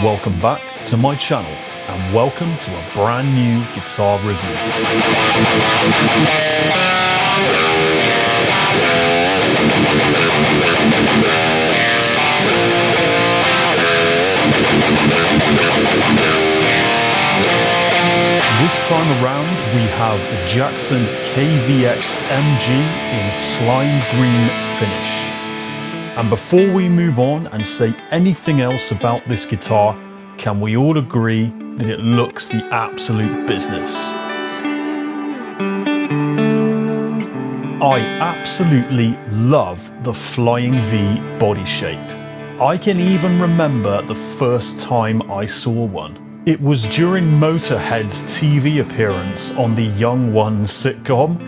Welcome back to my channel and welcome to a brand new guitar review. This time around we have the Jackson KVXMG in slime green finish. And before we move on and say anything else about this guitar, can we all agree that it looks the absolute business? I absolutely love the Flying V body shape. I can even remember the first time I saw one. It was during Motorhead's TV appearance on the Young Ones sitcom.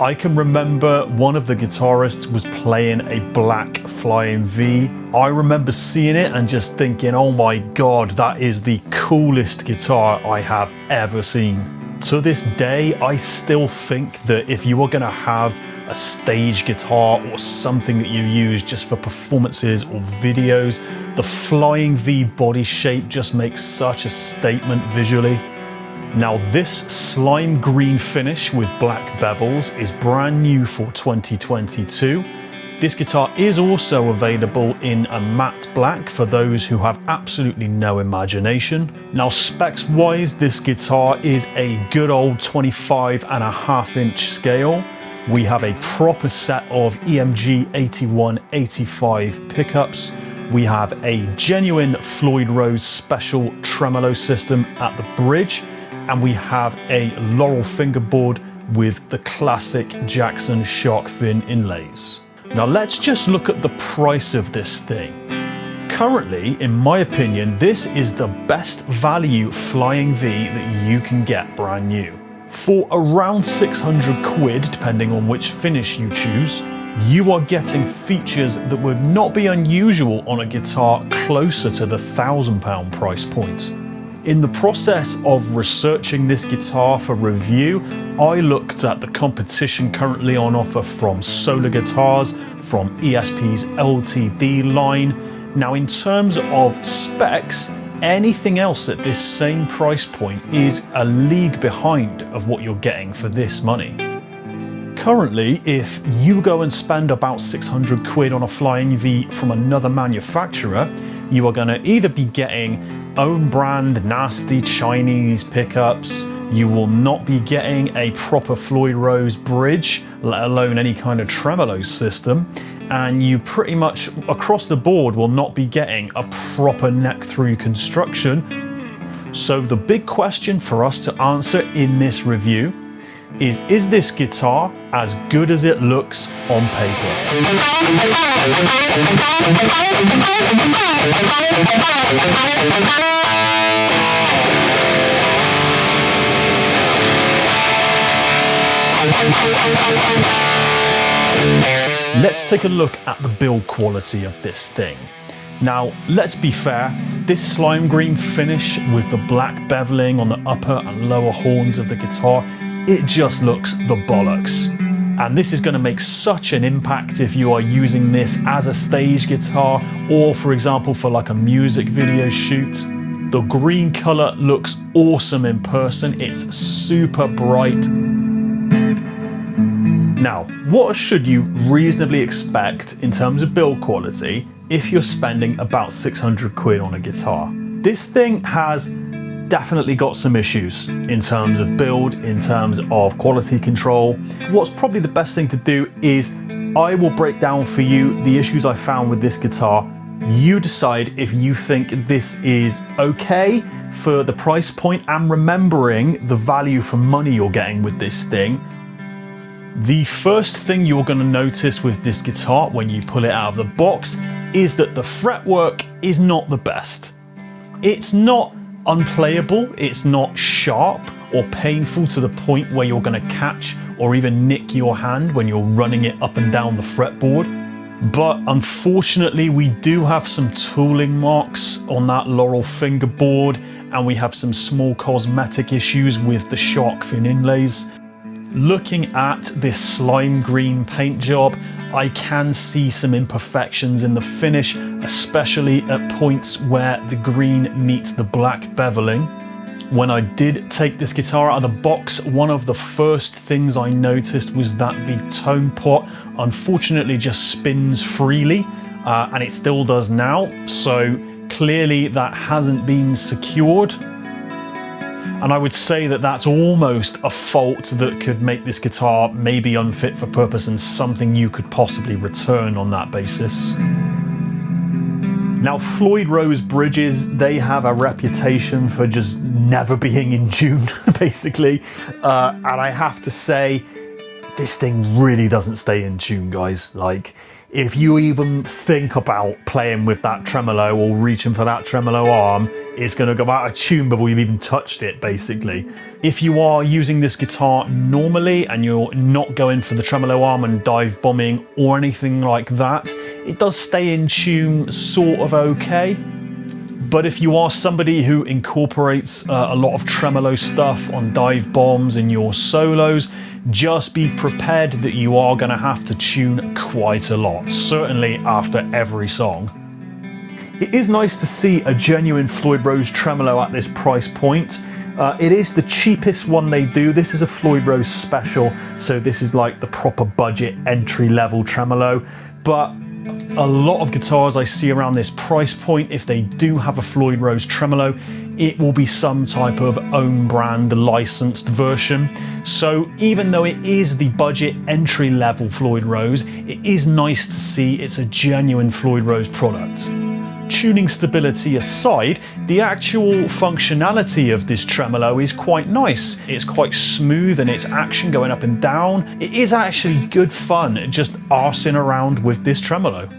I can remember one of the guitarists was playing a black Flying V. I remember seeing it and just thinking, oh my god, that is the coolest guitar I have ever seen. To this day, I still think that if you are going to have a stage guitar or something that you use just for performances or videos, the Flying V body shape just makes such a statement visually. Now this slime green finish with black bevels is brand new for 2022. This guitar is also available in a matte black for those who have absolutely no imagination. Now specs wise, this guitar is a good old 25.5-inch scale. We have a proper set of EMG 8185 pickups. We have a genuine Floyd Rose special tremolo system at the bridge. And we have a laurel fingerboard with the classic Jackson shark fin inlays. Now let's just look at the price of this thing. Currently, in my opinion, this is the best value Flying V that you can get brand new. For around 600 quid, depending on which finish you choose, you are getting features that would not be unusual on a guitar closer to the £1,000 price point. In the process of researching this guitar for review, I looked at the competition currently on offer from Solar Guitars, from ESP's LTD line. Now in terms of specs, anything else at this same price point is a league behind of what you're getting for this money. Currently, if you go and spend about 600 quid on a Flying V from another manufacturer, you are going to either be getting own brand nasty Chinese pickups, you will not be getting a proper Floyd Rose bridge, let alone any kind of tremolo system, and you pretty much across the board will not be getting a proper neck through construction. So the big question for us to answer in this review is this guitar as good as it looks on paper? Let's take a look at the build quality of this thing. Now, let's be fair, this slime green finish with the black beveling on the upper and lower horns of the guitar, it just looks the bollocks. And this is going to make such an impact if you are using this as a stage guitar or, for example, for like a music video shoot. The green color looks awesome in person. It's super bright. Now, what should you reasonably expect in terms of build quality if you're spending about 600 quid on a guitar? This thing has definitely got some issues in terms of build, in terms of quality control. What's probably the best thing to do is I will break down for you the issues I found with this guitar. You decide if you think this is okay for the price point and remembering the value for money you're getting with this thing. The first thing you're going to notice with this guitar when you pull it out of the box is that the fretwork is not the best. It's not unplayable, it's not sharp or painful to the point where you're going to catch or even nick your hand when you're running it up and down the fretboard. But unfortunately, we do have some tooling marks on that Laurel fingerboard, and we have some small cosmetic issues with the shark fin inlays. Looking at this slime green paint job, I can see some imperfections in the finish, especially at points where the green meets the black beveling. When I did take this guitar out of the box, one of the first things I noticed was that the tone pot unfortunately just spins freely, and it still does now, so clearly that hasn't been secured. And I would say that that's almost a fault that could make this guitar maybe unfit for purpose and something you could possibly return on that basis. Now, Floyd Rose bridges, they have a reputation for just never being in tune, basically. And I have to say, this thing really doesn't stay in tune, guys. Like, if you even think about playing with that tremolo or reaching for that tremolo arm, it's going to go out of tune before you've even touched it, basically. If you are using this guitar normally and you're not going for the tremolo arm and dive bombing or anything like that, it does stay in tune sort of okay. But if you are somebody who incorporates a lot of tremolo stuff on dive bombs in your solos, just be prepared that you are going to have to tune quite a lot, certainly after every song. It is nice to see a genuine Floyd Rose tremolo at this price point. It is the cheapest one they do. This is a Floyd Rose special, so this is like the proper budget entry-level tremolo. But a lot of guitars I see around this price point, if they do have a Floyd Rose tremolo, it will be some type of own brand licensed version. So even though it is the budget entry level Floyd Rose, it is nice to see it's a genuine Floyd Rose product. Tuning stability aside, the actual functionality of this tremolo is quite nice. It's quite smooth in its action going up and down. It is actually good fun just arsing around with this tremolo.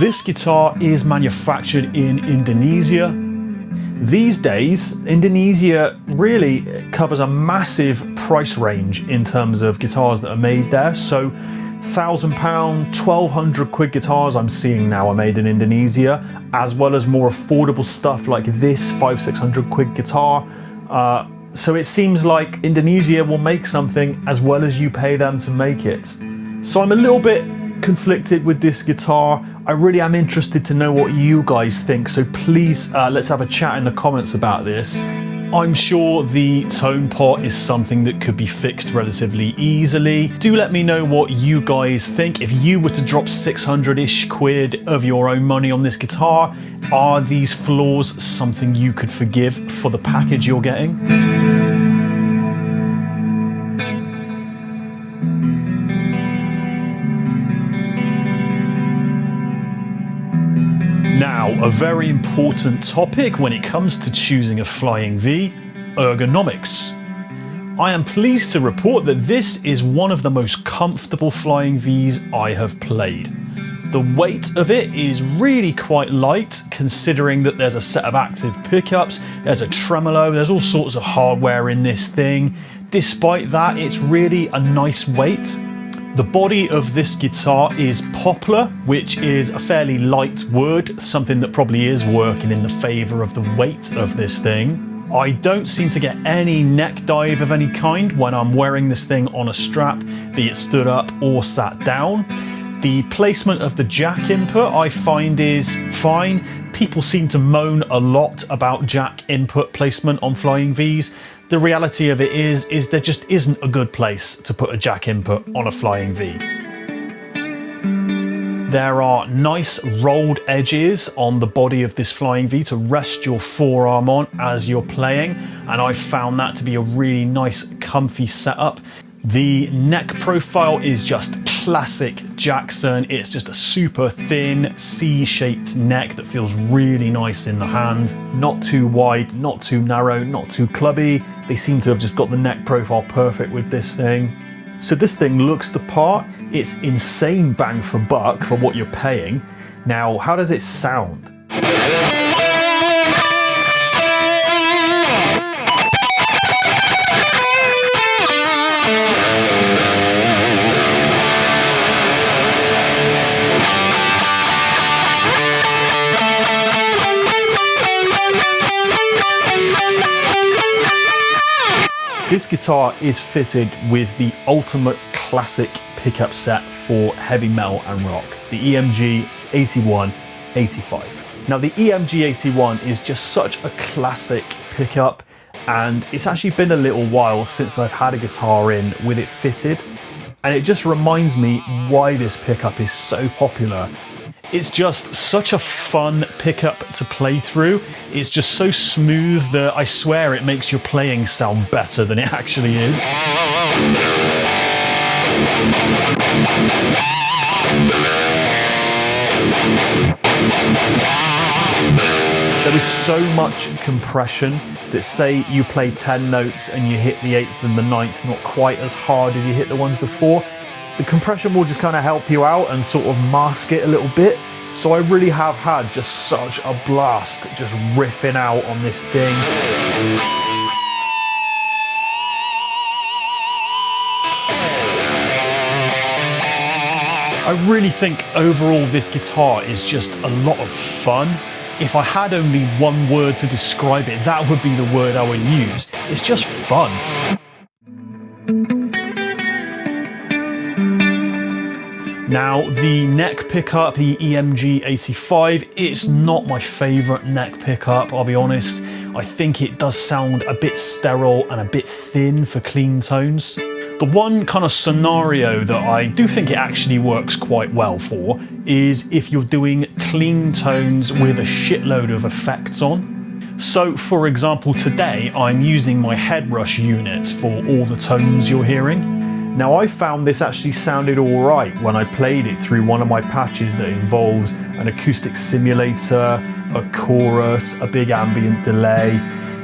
This guitar is manufactured in Indonesia. These days, Indonesia really covers a massive price range in terms of guitars that are made there. So £1,000, 1,200 quid guitars I'm seeing now are made in Indonesia, as well as more affordable stuff like this 500-600 quid guitar. So it seems like Indonesia will make something as well as you pay them to make it. So I'm a little bit conflicted with this guitar. I really am interested to know what you guys think, so please let's have a chat in the comments about this. I'm sure the tone pot is something that could be fixed relatively easily. Do let me know what you guys think. If you were to drop 600-ish quid of your own money on this guitar, are these flaws something you could forgive for the package you're getting? Now, a very important topic when it comes to choosing a Flying V, ergonomics. I am pleased to report that this is one of the most comfortable Flying Vs I have played. The weight of it is really quite light, considering that there's a set of active pickups, there's a tremolo, there's all sorts of hardware in this thing. Despite that, it's really a nice weight. The body of this guitar is poplar, which is a fairly light wood, something that probably is working in the favour of the weight of this thing. I don't seem to get any neck dive of any kind when I'm wearing this thing on a strap, be it stood up or sat down. The placement of the jack input I find is fine. People seem to moan a lot about jack input placement on Flying Vs. The reality of it is there just isn't a good place to put a jack input on a Flying V. There are nice rolled edges on the body of this Flying V to rest your forearm on as you're playing, and I found that to be a really nice, comfy setup. The neck profile is just classic Jackson. It's just a super thin C-shaped neck that feels really nice in the hand. Not too wide, not too narrow, not too clubby. They seem to have just got the neck profile perfect with this thing. So this thing looks the part. It's insane bang for buck for what you're paying. Now, how does it sound? This guitar is fitted with the ultimate classic pickup set for heavy metal and rock, the EMG 8185. Now the EMG 81 is just such a classic pickup, and it's actually been a little while since I've had a guitar in with it fitted, and it just reminds me why this pickup is so popular. It's just such a fun pickup to play through. It's just so smooth that I swear it makes your playing sound better than it actually is. There is so much compression that, say you play 10 notes and you hit the 8th and the 9th not quite as hard as you hit the ones before, the compression will just kind of help you out and sort of mask it a little bit. So I really have had just such a blast just riffing out on this thing. I really think overall this guitar is just a lot of fun. If I had only one word to describe it, that would be the word I would use. It's just fun. Now the neck pickup, the EMG 85, it's not my favourite neck pickup, I'll be honest. I think it does sound a bit sterile and a bit thin for clean tones. The one kind of scenario that I do think it actually works quite well for is if you're doing clean tones with a shitload of effects on. So for example, today I'm using my Headrush units for all the tones you're hearing. Now I found this actually sounded alright when I played it through one of my patches that involves an acoustic simulator, a chorus, a big ambient delay.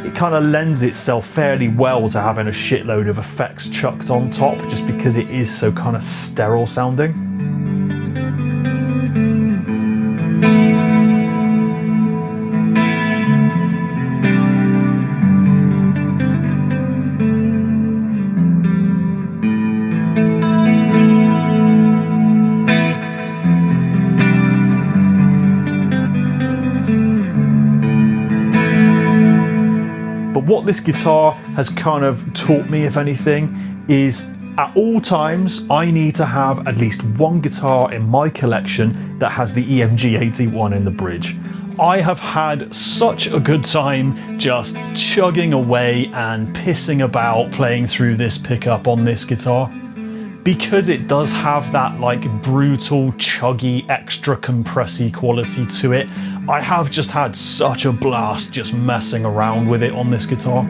It kind of lends itself fairly well to having a shitload of effects chucked on top just because it is so kind of sterile sounding. What this guitar has kind of taught me, if anything, is at all times I need to have at least one guitar in my collection that has the EMG 81 in the bridge. I have had such a good time just chugging away and pissing about playing through this pickup on this guitar. Because it does have that like brutal, chuggy, extra compressy quality to it, I have just had such a blast just messing around with it on this guitar.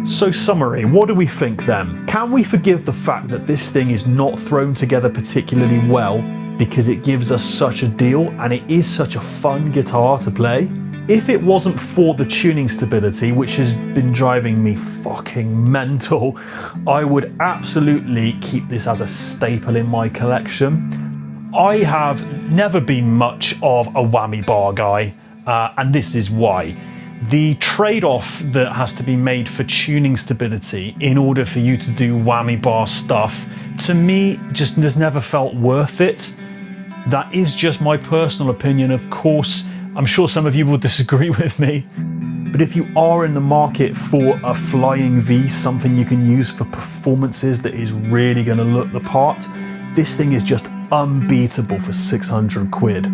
So summary, what do we think then? Can we forgive the fact that this thing is not thrown together particularly well because it gives us such a deal and it is such a fun guitar to play? If it wasn't for the tuning stability, which has been driving me fucking mental, I would absolutely keep this as a staple in my collection. I have never been much of a whammy bar guy, and this is why. The trade-off that has to be made for tuning stability in order for you to do whammy bar stuff, to me, just has never felt worth it. That is just my personal opinion, of course. I'm sure some of you will disagree with me. But if you are in the market for a flying V, something you can use for performances that is really going to look the part, this thing is just unbeatable for 600 quid.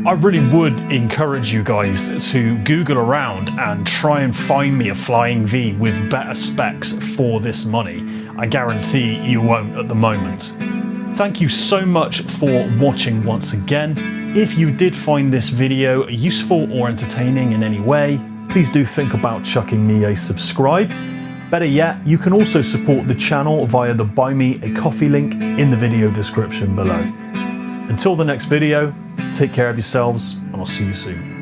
I really would encourage you guys to Google around and try and find me a flying V with better specs for this money. I guarantee you won't at the moment. Thank you so much for watching once again. If you did find this video useful or entertaining in any way, please do think about chucking me a subscribe. Better yet, you can also support the channel via the Buy Me a Coffee link in the video description below. Until the next video, take care of yourselves, and I'll see you soon.